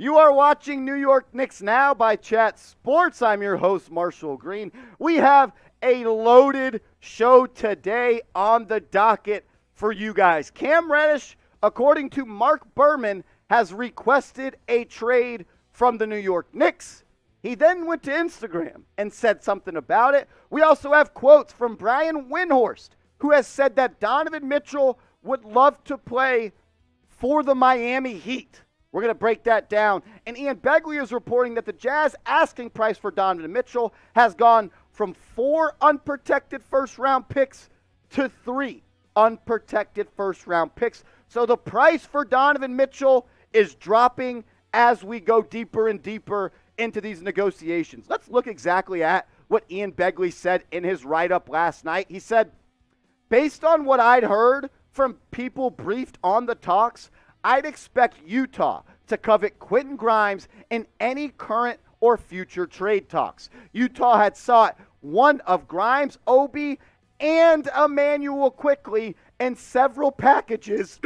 You are watching New York Knicks Now by Chat Sports. I'm your host, Marshall Green. We have a loaded show today on the docket for you guys. Cam Reddish, according to Marc Berman, has requested a trade from the New York Knicks. He then went to Instagram and said something about it. We also have quotes from Brian Windhorst, who has said that Donovan Mitchell would love to play for the Miami Heat. We're going to break that down. And Ian Begley is reporting that the Jazz asking price for Donovan Mitchell has gone from 4 unprotected first-round picks to 3 unprotected first-round picks. So the price for Donovan Mitchell is dropping as we go deeper and deeper into these negotiations. Let's look exactly at what Ian Begley said in his write-up last night. He said, based on what I'd heard from people briefed on the talks, I'd expect Utah to covet Quentin Grimes in any current or future trade talks. Utah had sought one of Grimes, Obi, and Emmanuel Quickley in several packages,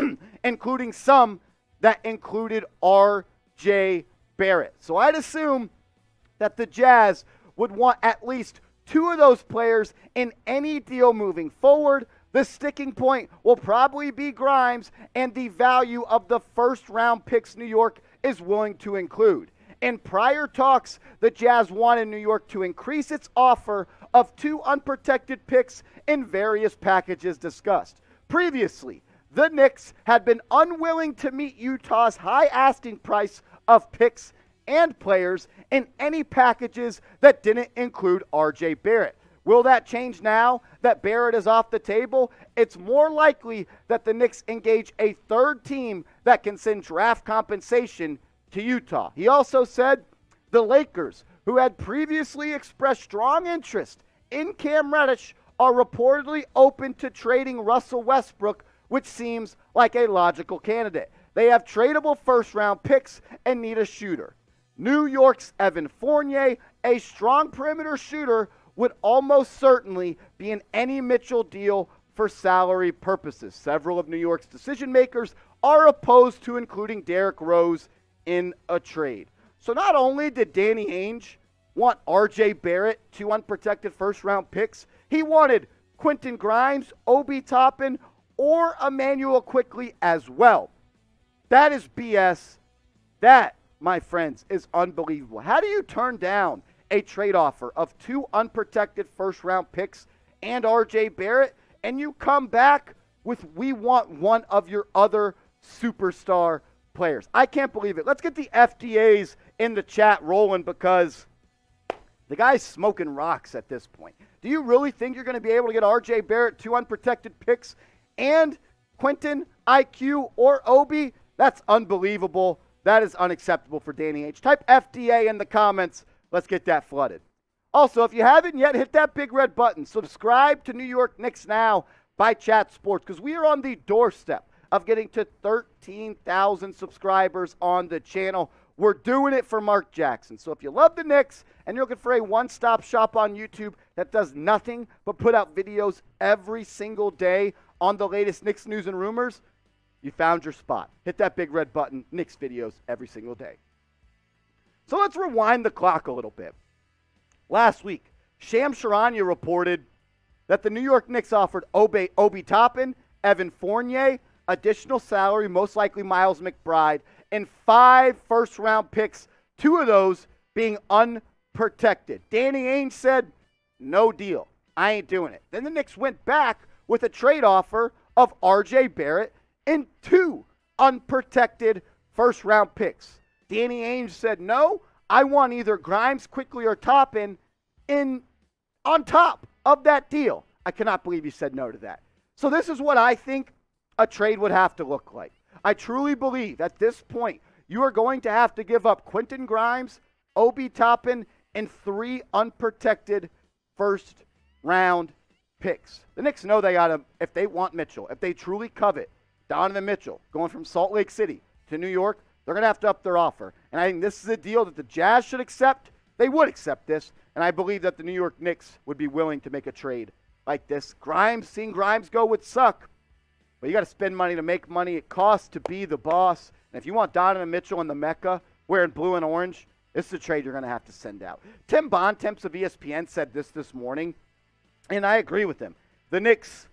including some that included R.J. Barrett. So I'd assume that the Jazz would want at least 2 of those players in any deal moving forward. The sticking point will probably be Grimes and the value of the first-round picks New York is willing to include. In prior talks, the Jazz wanted New York to increase its offer of 2 unprotected picks in various packages discussed. Previously, the Knicks had been unwilling to meet Utah's high asking price of picks and players in any packages that didn't include R.J. Barrett. Will that change now that Barrett is off the table? It's more likely that the Knicks engage a third team that can send draft compensation to Utah. He also said the Lakers, who had previously expressed strong interest in Cam Reddish, are reportedly open to trading Russell Westbrook, which seems like a logical candidate. They have tradable first-round picks and need a shooter. New York's Evan Fournier, a strong perimeter shooter, would almost certainly be in any Mitchell deal for salary purposes. Several of New York's decision makers are opposed to including Derrick Rose in a trade. So not only did Danny Ainge want R.J. Barrett, 2 unprotected first-round picks, he wanted Quentin Grimes, Obi Toppin, or Emmanuel Quickley as well. That is BS. That, my friends, is unbelievable. How do you turn down a trade offer of 2 unprotected first-round picks and R.J. Barrett, and you come back with, we want one of your other superstar players? I can't believe it. Let's get the FDAs in the chat rolling because the guy's smoking rocks at this point. Do you really think you're going to be able to get R.J. Barrett, 2 unprotected picks, and Quentin, IQ, or Obi? That's unbelievable. That is unacceptable for Danny H. Type FDA in the comments. Let's get that flooded. Also, if you haven't yet, hit that big red button. Subscribe to New York Knicks Now by Chat Sports because we are on the doorstep of getting to 13,000 subscribers on the channel. We're doing it for Mark Jackson. So if you love the Knicks and you're looking for a one-stop shop on YouTube that does nothing but put out videos every single day on the latest Knicks news and rumors, you found your spot. Hit that big red button, Knicks videos every single day. So let's rewind the clock a little bit. Last week, Shams Charania reported that the New York Knicks offered Obi Toppin, Evan Fournier, additional salary, most likely Miles McBride, and 5 first-round picks, 2 of those being unprotected. Danny Ainge said, no deal. I ain't doing it. Then the Knicks went back with a trade offer of R.J. Barrett and 2 unprotected first-round picks. Danny Ainge said, no, I want either Grimes, Quickley, or Toppin on top of that deal. I cannot believe he said no to that. So this is what I think a trade would have to look like. I truly believe at this point you are going to have to give up Quentin Grimes, Obi Toppin, and 3 unprotected first-round picks. The Knicks know they got to, if they want Mitchell, if they truly covet Donovan Mitchell going from Salt Lake City to New York, they're going to have to up their offer. And I think this is a deal that the Jazz should accept. They would accept this. And I believe that the New York Knicks would be willing to make a trade like this. Seeing Grimes go would suck. But you got to spend money to make money. It costs to be the boss. And if you want Donovan Mitchell in the Mecca, wearing blue and orange, this is a trade you're going to have to send out. Tim Bontempts of ESPN said this morning, and I agree with him. The Knicks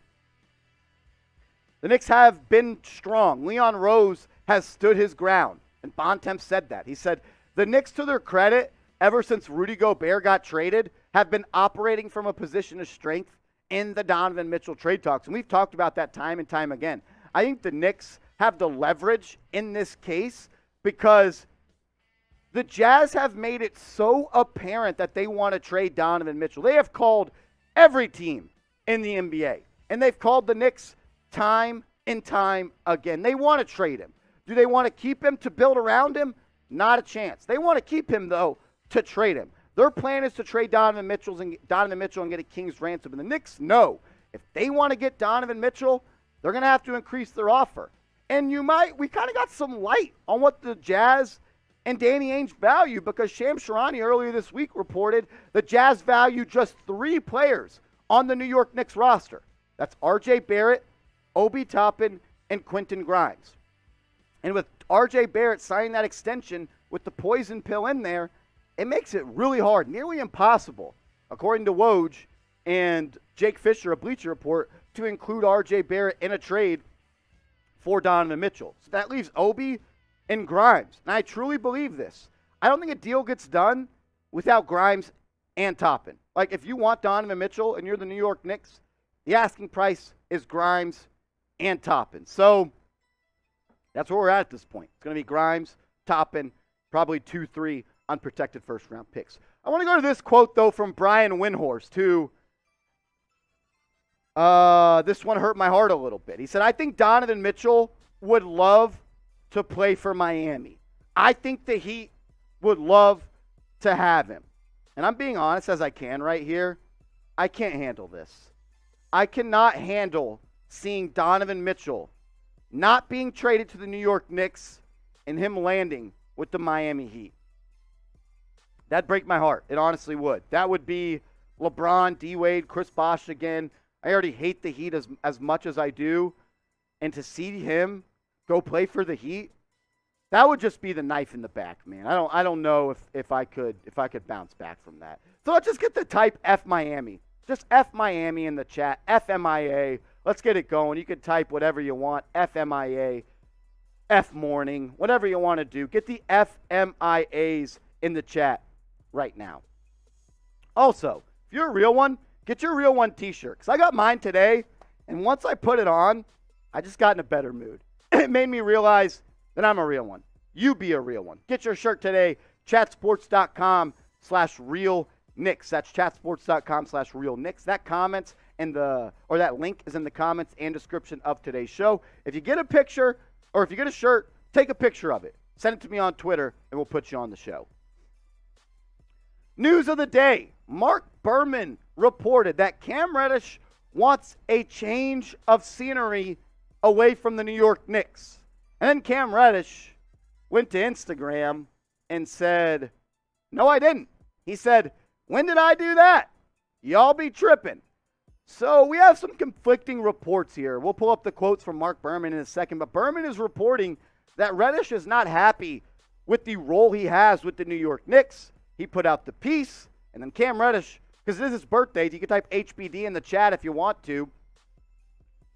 have been strong. Leon Rose has stood his ground, and Bontempts said that. He said, the Knicks, to their credit, ever since Rudy Gobert got traded, have been operating from a position of strength in the Donovan Mitchell trade talks. And we've talked about that time and time again. I think the Knicks have the leverage in this case because the Jazz have made it so apparent that they want to trade Donovan Mitchell. They have called every team in the NBA, and they've called the Knicks time and time again. They want to trade him. Do they want to keep him to build around him? Not a chance. They want to keep him, though, to trade him. Their plan is to trade Donovan Mitchell and get a king's ransom. And the Knicks know if they want to get Donovan Mitchell, they're going to have to increase their offer. And we kind of got some light on what the Jazz and Danny Ainge value, because Shams Charania earlier this week reported the Jazz value just 3 players on the New York Knicks roster. That's R.J. Barrett, Obi Toppin, and Quentin Grimes. And with R.J. Barrett signing that extension with the poison pill in there, it makes it really hard, nearly impossible, according to Woj and Jake Fisher of Bleacher Report, to include R.J. Barrett in a trade for Donovan Mitchell. So that leaves Obi and Grimes. And I truly believe this. I don't think a deal gets done without Grimes and Toppin. Like, if you want Donovan Mitchell and you're the New York Knicks, the asking price is Grimes and Toppin. So that's where we're at this point. It's going to be Grimes, Toppin, probably 2-3 unprotected first-round picks. I want to go to this quote, though, from Brian Windhorst, who this one hurt my heart a little bit. He said, I think Donovan Mitchell would love to play for Miami. I think the Heat would love to have him. And I'm being honest as I can right here. I can't handle this. I cannot handle seeing Donovan Mitchell not being traded to the New York Knicks and him landing with the Miami Heat. That'd break my heart. It honestly would. That would be LeBron, D-Wade, Chris Bosh again. I already hate the Heat as much as I do. And to see him go play for the Heat, that would just be the knife in the back, man. I don't know if I could bounce back from that. So let's just get the type F Miami. Just F Miami in the chat. FMIA. Let's get it going. You can type whatever you want. FMIA. F morning. Whatever you want to do. Get the FMIAs in the chat right now. Also, if you're a real one, get your real one t-shirt. Because I got mine today, and once I put it on, I just got in a better mood. It made me realize that I'm a real one. You be a real one. Get your shirt today. Chatsports.com/real Knicks. That's chatsports.com/real Knicks. That comments that link is in the comments and description of today's show. If you get a picture or if you get a shirt, take a picture of it. Send it to me on Twitter and we'll put you on the show. News of the day. Marc Berman reported that Cam Reddish wants a change of scenery away from the New York Knicks. And then Cam Reddish went to Instagram and said, no, I didn't. He said, when did I do that? Y'all be tripping. So we have some conflicting reports here. We'll pull up the quotes from Marc Berman in a second. But Berman is reporting that Reddish is not happy with the role he has with the New York Knicks. He put out the piece. And then Cam Reddish, because it is his birthday, you can type HBD in the chat if you want to.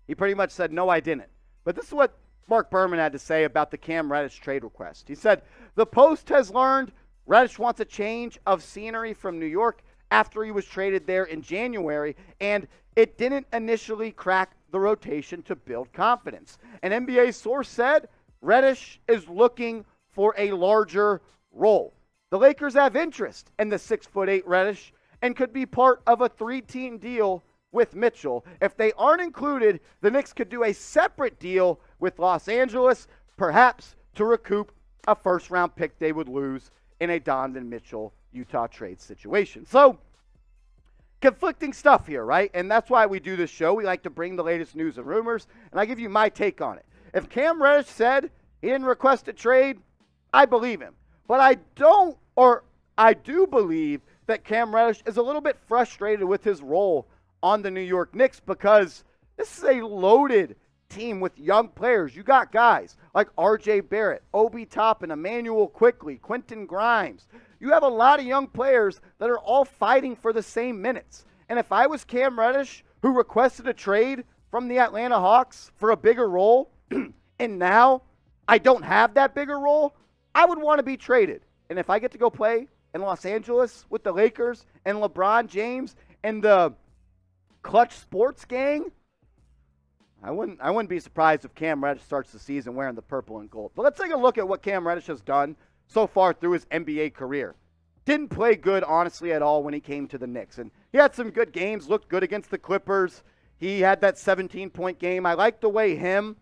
He pretty much said, no, I didn't. But this is what Marc Berman had to say about the Cam Reddish trade request. He said, the Post has learned Reddish wants a change of scenery from New York after he was traded there in January, and it didn't initially crack the rotation to build confidence. An NBA source said Reddish is looking for a larger role. The Lakers have interest in the 6'8" Reddish and could be part of a 3-team deal with Mitchell. If they aren't included, the Knicks could do a separate deal with Los Angeles, perhaps to recoup a first-round pick they would lose in a Donovan Mitchell-Utah trade situation. So, conflicting stuff here, right? And that's why we do this show. We like to bring the latest news and rumors, and I give you my take on it. If Cam Reddish said he didn't request a trade, I believe him. But I do believe that Cam Reddish is a little bit frustrated with his role on the New York Knicks because this is a loaded team with young players. You got guys like R.J. Barrett, Obi Toppin, Emmanuel Quickley, Quentin Grimes. You have a lot of young players that are all fighting for the same minutes. And if I was Cam Reddish, who requested a trade from the Atlanta Hawks for a bigger role, and now I don't have that bigger role, I would want to be traded. And if I get to go play in Los Angeles with the Lakers and LeBron James and the Clutch Sports gang, I wouldn't be surprised if Cam Reddish starts the season wearing the purple and gold. But let's take a look at what Cam Reddish has done so far through his NBA career. Didn't play good, honestly, at all when he came to the Knicks. And he had some good games, looked good against the Clippers. He had that 17-point game. I like the way him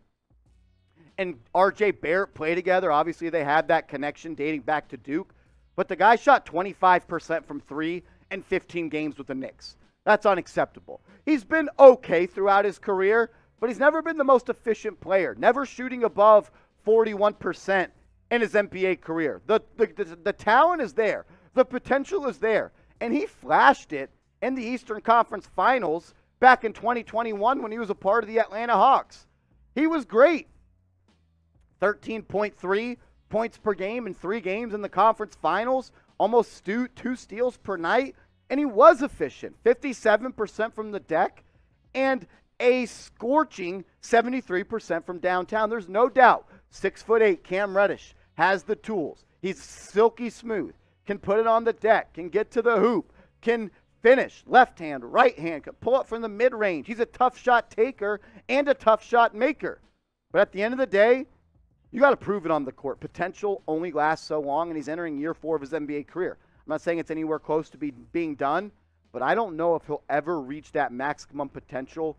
and R.J. Barrett play together. Obviously, they had that connection dating back to Duke. But the guy shot 25% from three in 15 games with the Knicks. That's unacceptable. He's been okay throughout his career, but he's never been the most efficient player, never shooting above 41% in his NBA career. The talent is there. The potential is there. And he flashed it in the Eastern Conference Finals back in 2021 when he was a part of the Atlanta Hawks. He was great. 13.3 points per game in 3 games in the conference finals, almost 2 steals per night, and he was efficient. 57% from the deck and a scorching 73% from downtown. There's no doubt 6'8" Cam Reddish has the tools. He's silky smooth, can put it on the deck, can get to the hoop, can finish left hand, right hand, can pull up from the mid-range. He's a tough shot taker and a tough shot maker. But at the end of the day, you got to prove it on the court. Potential only lasts so long, and he's entering year 4 of his NBA career. I'm not saying it's anywhere close to being done, but I don't know if he'll ever reach that maximum potential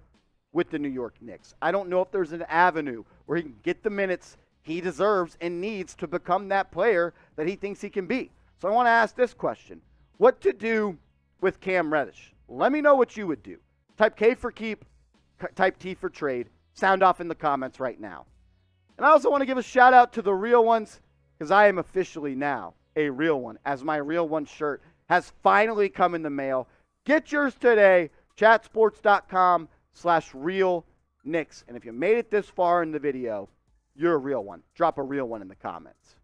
with the New York Knicks. I don't know if there's an avenue where he can get the minutes he deserves and needs to become that player that he thinks he can be. So I want to ask this question. What to do with Cam Reddish? Let me know what you would do. Type K for keep, type T for trade. Sound off in the comments right now. And I also want to give a shout out to the real ones, because I am officially now a real one, as my real one shirt has finally come in the mail. Get yours today, chatsports.com/real-Knicks. And if you made it this far in the video, you're a real one. Drop a real one in the comments.